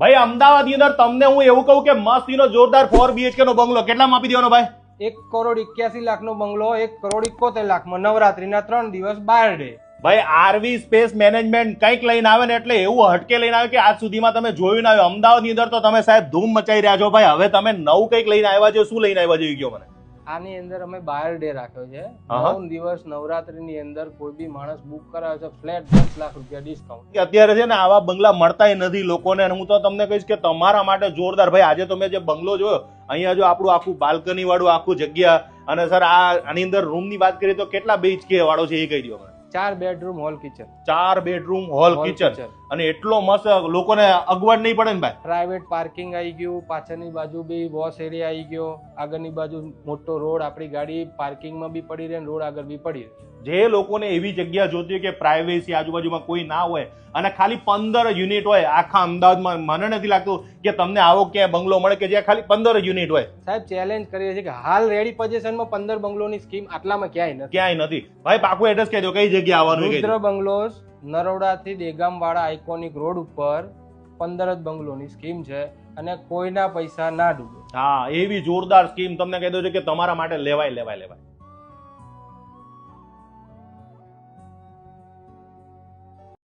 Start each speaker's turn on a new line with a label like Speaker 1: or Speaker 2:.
Speaker 1: ભાઈ અમદાવાદની અંદર તમને હું એવું કહું કે મસ્તીનો જોરદાર 4 BHK નો બંગલો કેટલામાં આપી દેવાનો ભાઈ?
Speaker 2: 1,81,00,000 નો બંગલો 1,71,00,000 નવરાત્રીના 3 દિવસ 12 ડે.
Speaker 1: ભાઈ આરવી સ્પેસ મેનેજમેન્ટ કંઈક લઈને આવે ને એટલે એવું હટકે લઈને આવે કે આજ સુધીમાં તમે જોયું ના આવ્યું. અમદાવાદની અંદર તો તમે સાહેબ ધૂમ મચાઈ રહ્યા છો ભાઈ. હવે તમે નવું કંઈક લઈને આવ્યા છો, શું લઈને આવ્યા છો એ કહો મને.
Speaker 2: આની અંદર અમે 12 ડે રાખ્યો છે.
Speaker 1: હા.
Speaker 2: 9 દિવસ નવરાત્રીની અંદર કોઈ બી માણસ બુક કરાવે છે ફ્લેટ 10 લાખ રૂપિયા ડિસ્કાઉન્ટ.
Speaker 1: કે અત્યારે છે ને આવા બંગલા મળતાય નથી લોકોને. અને હું તો તમને કહીશ કે તમારા માટે જોરદાર ભાઈ. આજે તમે જે બંગલો જોયો અહીંયા જો આપણું આખું બાલ્કની વાળું આખું જગ્યા અને સર આની અંદર રૂમ ની વાત કરીએ તો કેટલા BHK વાળો છે એ કહી દો મને.
Speaker 2: 4 bedroom hall kitchen.
Speaker 1: 4 bedroom hall kitchen અને એટલો મસ્ત લોકોને અગવડ નહીં પડે ને ભાઈ.
Speaker 2: પ્રાઇવેટ પાર્કિંગ આવી ગયું, પાછળની બાજુ બી વોશ એરિયા આવી ગયો, આગળની બાજુ મોટો રોડ, આપણી ગાડી પાર્કિંગમાં બી પડી રહે, રોડ આગળ બી પડી રહે.
Speaker 1: જે લોકોને એવી જગ્યા જોતી હોય કે પ્રાઇવેસી આજુબાજુમાં કોઈ ના હોય અને ખાલી 15 યુનિટ હોય આખા અમદાવાદમાં, મને નથી લાગતું કે તમને આવો ક્યાંય બંગલો મળે કે જ્યાં ખાલી 15 યુનિટ હોય.
Speaker 2: સાહેબ ચેલેન્જ કરીએ છીએ કે હાલ રેડી પોઝિશનમાં 15 બંગલોની સ્કીમ આટલામાં ક્યાંય નથી.
Speaker 1: ક્યાંય નથી ભાઈ. પાકું એડ્રેસ કહી દો, કઈ જગ્યા આવવાનું કહી
Speaker 2: રુદ્ર
Speaker 1: દો.
Speaker 2: બંગલોઝ, નરોડાથી દેગામ વાળા આઇકોનિક રોડ ઉપર 15 જ બંગલોની સ્કીમ છે અને કોઈના પૈસા ના ડૂબે.
Speaker 1: હા, એવી જોરદાર સ્કીમ તમને કહી દો છે કે તમારા માટે લેવાય.